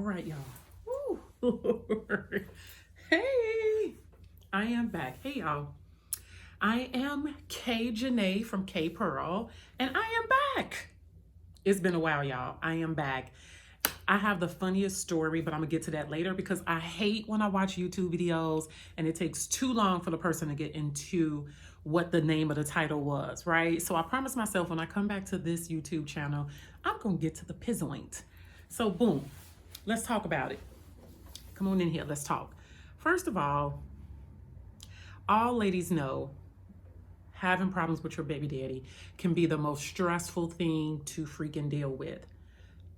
right, y'all. Woo. Hey, I am back. Hey, y'all. I am K Janae from K Pearl, and I am back. It's been a while, y'all. I am back. I have the funniest story, but I'm gonna get to that later because I hate when I watch YouTube videos and it takes too long for the person to get into what the name of the title was, right? So I promised myself when I come back to this YouTube channel, I'm gonna get to the pizzoint. So boom, let's talk about it. Come on in here, let's talk. First of all ladies know having problems with your baby daddy can be the most stressful thing to freaking deal with.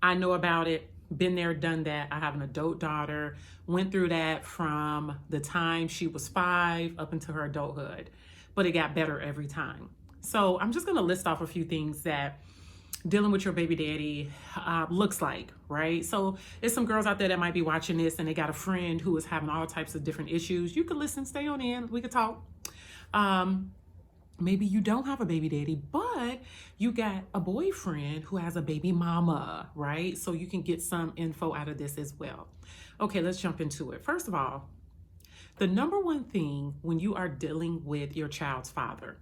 I know about it, been there, done that. I have an adult daughter, went through that from the time she was 5 up into her adulthood, but it got better every time. So I'm just gonna list off a few things that dealing with your baby daddy looks like, right? So there's some girls out there that might be watching this and they got a friend who is having all types of different issues. You can listen, stay on in, we could talk. Maybe you don't have a baby daddy, but you got a boyfriend who has a baby mama, right? So you can get some info out of this as well. Okay, let's jump into it. First of all, the number one thing when you are dealing with your child's father,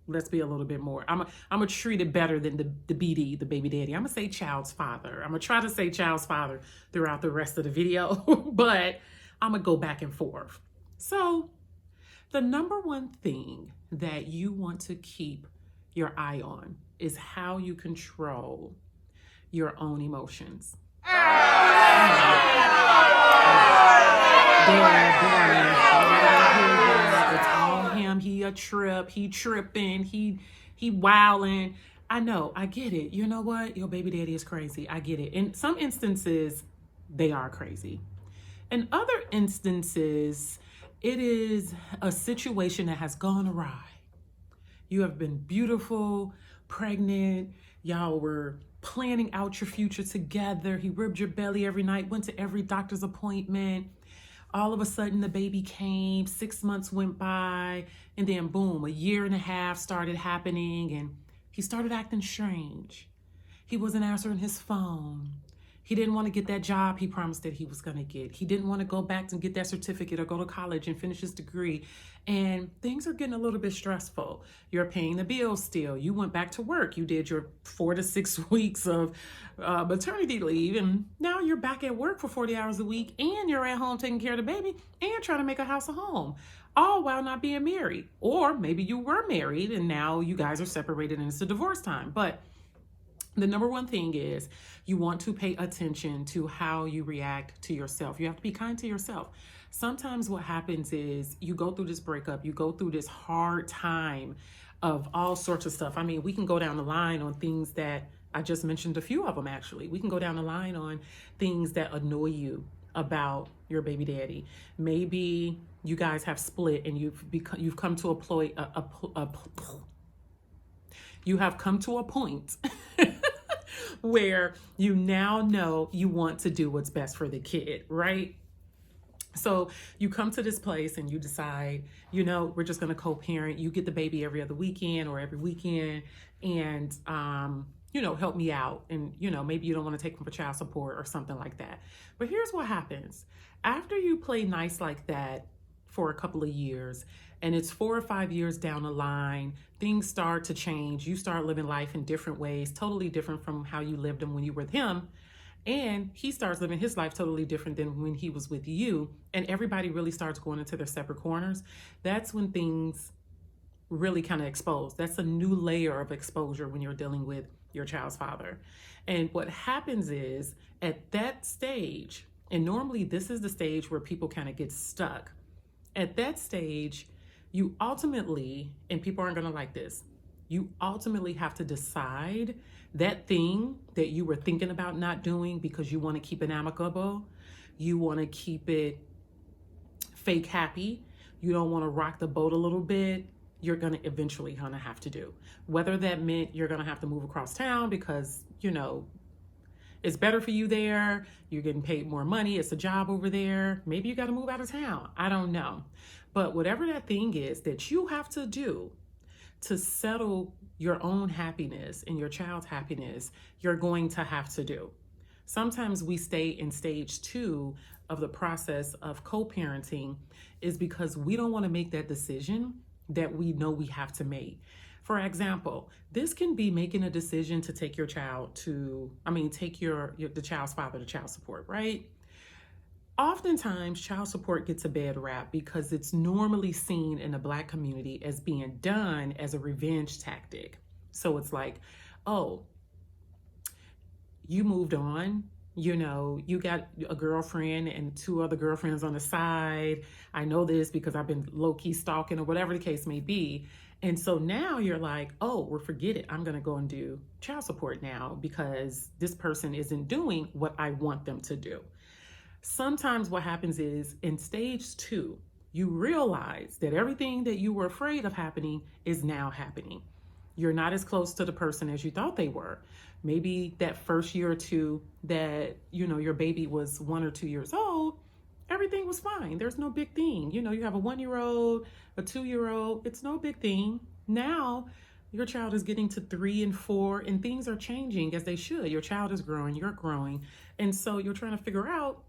let's be a little bit more. I'm gonna treat it better than the BD, the baby daddy. I'm gonna say child's father. I'm gonna try to say child's father throughout the rest of the video, but I'm gonna go back and forth. So the number one thing that you want to keep your eye on is how you control your own emotions. It's all him. He a trip. He tripping. He wilding. I know. I get it. You know what? Your baby daddy is crazy. I get it. In some instances, they are crazy. In other instances, it is a situation that has gone awry. You have been beautiful, pregnant. Y'all were planning out your future together. He rubbed your belly every night, went to every doctor's appointment. All of a sudden, the baby came, 6 months went by, and then boom, a year and a half started happening, and he started acting strange. He wasn't answering his phone. He didn't want to get that job he promised that he was going to get. He didn't want to go back and get that certificate or go to college and finish his degree. And things are getting a little bit stressful. You're paying the bills still. You went back to work. You did your 4 to 6 weeks of maternity leave. And now you're back at work for 40 hours a week. And you're at home taking care of the baby and trying to make a house a home. All while not being married. Or maybe you were married and now you guys are separated and it's a divorce time. But the number one thing is you want to pay attention to how you react to yourself. You have to be kind to yourself. Sometimes what happens is you go through this breakup, you go through this hard time of all sorts of stuff. I mean, we can go down the line on things that I just mentioned a few of them actually. We can go down the line on things that annoy you about your baby daddy. Maybe you guys have split and you've come to a point where you now know you want to do what's best for the kid, right? So you come to this place and you decide, we're just going to co-parent. You get the baby every other weekend or every weekend and, help me out. And, maybe you don't want to take him for child support or something like that. But here's what happens. After you play nice like that for a couple of years, and it's 4 or 5 years down the line, things start to change. You start living life in different ways, totally different from how you lived them when you were with him. And he starts living his life totally different than when he was with you. And everybody really starts going into their separate corners. That's when things really kind of expose. That's a new layer of exposure when you're dealing with your child's father. And what happens is at that stage, and normally this is the stage where people kind of get stuck. At that stage, you ultimately, and people aren't going to like this, you ultimately have to decide that thing that you were thinking about not doing because you want to keep it amicable, you want to keep it fake happy, you don't want to rock the boat a little bit, you're going to eventually kind of have to do. Whether that meant you're going to have to move across town because, it's better for you there, you're getting paid more money, it's a job over there, maybe you got to move out of town, I don't know. But whatever that thing is that you have to do to settle your own happiness and your child's happiness, you're going to have to do. Sometimes we stay in stage 2 of the process of co-parenting is because we don't want to make that decision that we know we have to make. For example, this can be making a decision to take your child to, take the child's father to child support, right? Oftentimes, child support gets a bad rap because it's normally seen in the Black community as being done as a revenge tactic. So it's like, oh, you moved on, you got a girlfriend and 2 other girlfriends on the side. I know this because I've been low-key stalking or whatever the case may be. And so now you're like, oh, well, forget it. I'm going to go and do child support now because this person isn't doing what I want them to do. Sometimes what happens is in stage 2, you realize that everything that you were afraid of happening is now happening. You're not as close to the person as you thought they were. Maybe that first year or 2 that, your baby was 1 or 2 years old, everything was fine. There's no big thing. You have a 1-year-old, a 2-year-old, it's no big thing. Now, your child is getting to 3 and 4 and things are changing as they should. Your child is growing, you're growing. And so you're trying to figure out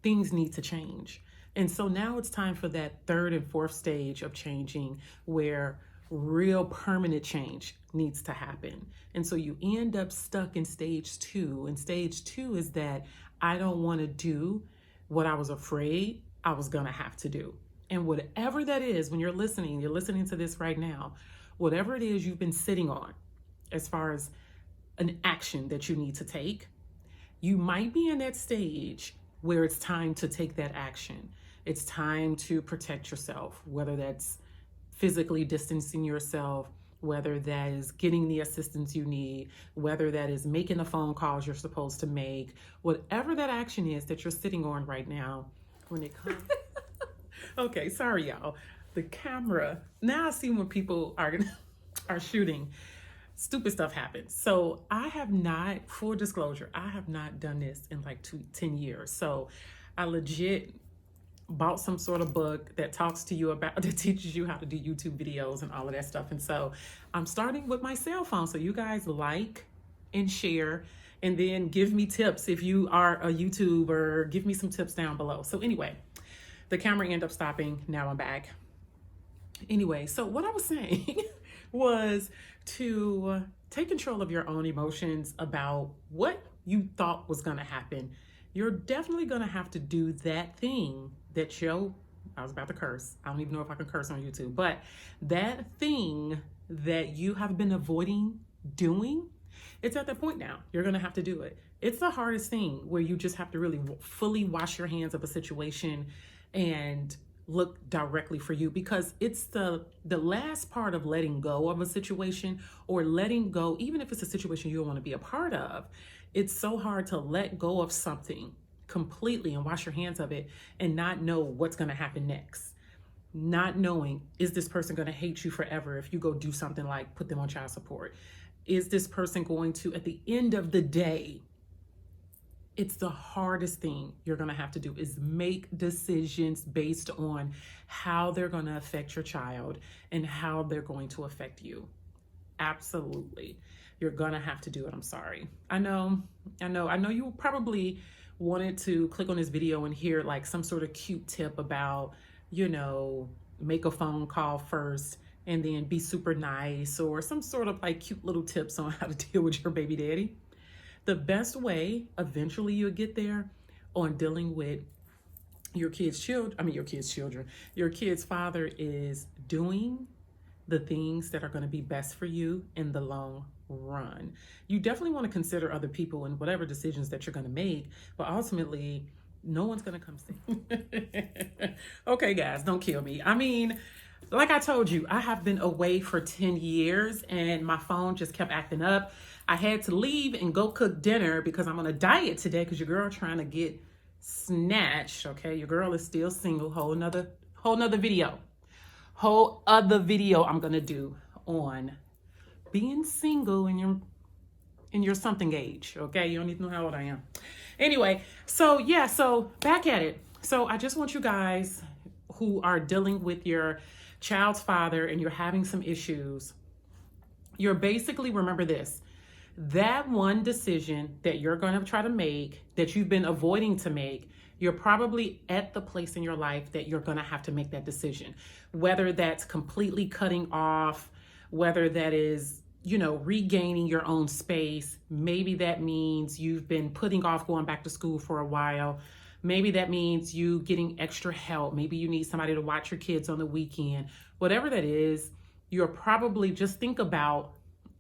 things need to change. And so now it's time for that 3rd and 4th stage of changing where real permanent change needs to happen. And so you end up stuck in stage 2. And stage 2 is that I don't want to do what I was afraid I was going to have to do. And whatever that is, when you're listening to this right now, whatever it is you've been sitting on as far as an action that you need to take, you might be in that stage where it's time to take that action. It's time to protect yourself, whether that's physically distancing yourself, whether that is getting the assistance you need, whether that is making the phone calls you're supposed to make, whatever that action is that you're sitting on right now, when it comes. Okay, sorry, y'all. The camera, now I see when people are shooting, stupid stuff happens. So I have not, full disclosure, I have not done this in like 10 years. So I legit bought some sort of book that teaches you how to do YouTube videos and all of that stuff. And so I'm starting with my cell phone. So you guys like and share and then give me tips. If you are a YouTuber, give me some tips down below. So anyway, the camera ended up stopping. Now I'm back. Anyway, so what I was saying was to take control of your own emotions about what you thought was going to happen. You're definitely going to have to do that thing that I was about to curse. I don't even know if I can curse on YouTube, but that thing that you have been avoiding doing, it's at that point now. You're going to have to do it. It's the hardest thing where you just have to really fully wash your hands of a situation and look directly for you, because it's the last part of letting go of a situation, or letting go, even if it's a situation you don't want to be a part of. It's so hard to let go of something completely and wash your hands of it and not know what's going to happen next. Not knowing, is this person going to hate you forever if you go do something like put them on child support? Is this person going to, at the end of the day, it's the hardest thing you're going to have to do, is make decisions based on how they're going to affect your child and how they're going to affect you. Absolutely. You're going to have to do it. I'm sorry. I know you probably wanted to click on this video and hear like some sort of cute tip about, make a phone call first and then be super nice, or some sort of like cute little tips on how to deal with your baby daddy. The best way, eventually you'll get there, on dealing with your kid's father, is doing the things that are going to be best for you in the long run. You definitely want to consider other people in whatever decisions that you're going to make, but ultimately, no one's going to come see. Okay, guys, don't kill me. Like I told you, I have been away for 10 years and my phone just kept acting up. I had to leave and go cook dinner because I'm on a diet today, because your girl trying to get snatched. Okay, your girl is still single. Whole other video I'm gonna do on being single in your something age. Okay, you don't need to know how old I am. Anyway, so back at it. So I just want you guys who are dealing with your child's father and you're having some issues, you're basically, remember this, That one decision that you're going to try to make, that you've been avoiding to make, you're probably at the place in your life that you're going to have to make that decision. Whether that's completely cutting off, whether that is, regaining your own space. Maybe that means you've been putting off going back to school for a while. Maybe that means you getting extra help. Maybe you need somebody to watch your kids on the weekend. Whatever that is, you're probably, just think about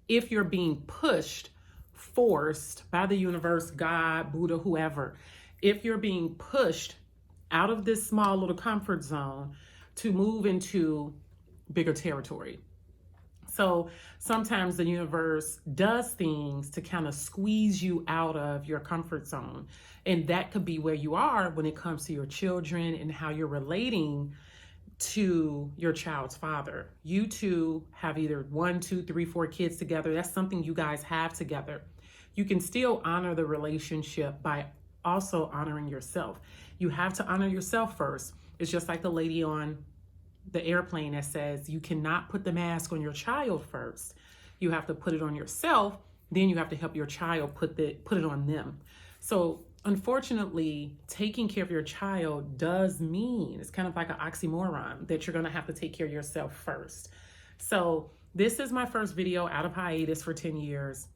if you're being pushed, forced by the universe, God, Buddha, whoever, if you're being pushed out of this small little comfort zone to move into bigger territory. So sometimes the universe does things to kind of squeeze you out of your comfort zone. And that could be where you are when it comes to your children and how you're relating to your child's father. You two have either 1, 2, 3, 4 kids together. That's something you guys have together. You can still honor the relationship by also honoring yourself. You have to honor yourself first. It's just like the lady on the airplane that says you cannot put the mask on your child first. You have to put it on yourself, then you have to help your child put it on them. So unfortunately, taking care of your child does mean, it's kind of like an oxymoron, that you're going to have to take care of yourself first. So this is my first video out of hiatus for 10 years.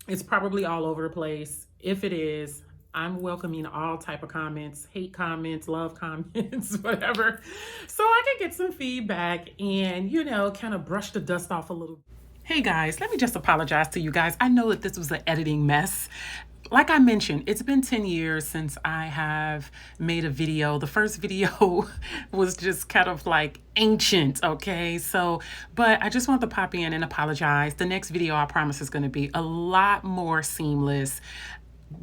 It's probably all over the place. If it is, I'm welcoming all type of comments, hate comments, love comments, whatever. So I can get some feedback and, kind of brush the dust off a little. Hey guys, let me just apologize to you guys. I know that this was an editing mess. Like I mentioned, it's been 10 years since I have made a video. The first video was just kind of like ancient, okay? But I just want to pop in and apologize. The next video, I promise, is going to be a lot more seamless.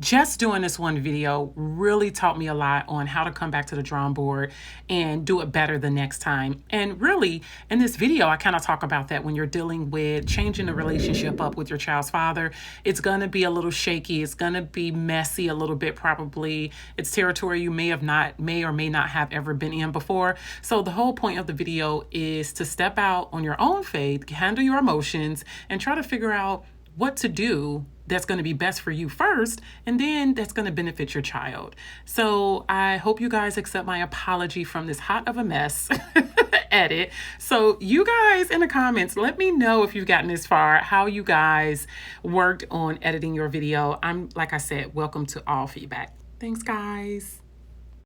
Just doing this one video really taught me a lot on how to come back to the drawing board and do it better the next time. And really, in this video, I kind of talk about that when you're dealing with changing the relationship up with your child's father. It's going to be a little shaky. It's going to be messy a little bit, probably. It's territory you may or may not have ever been in before. So the whole point of the video is to step out on your own faith, handle your emotions, and try to figure out what to do that's going to be best for you first, and then that's going to benefit your child. So I hope you guys accept my apology from this hot of a mess edit. So you guys in the comments, let me know if you've gotten this far, how you guys worked on editing your video. Like I said, welcome to all feedback. Thanks, guys.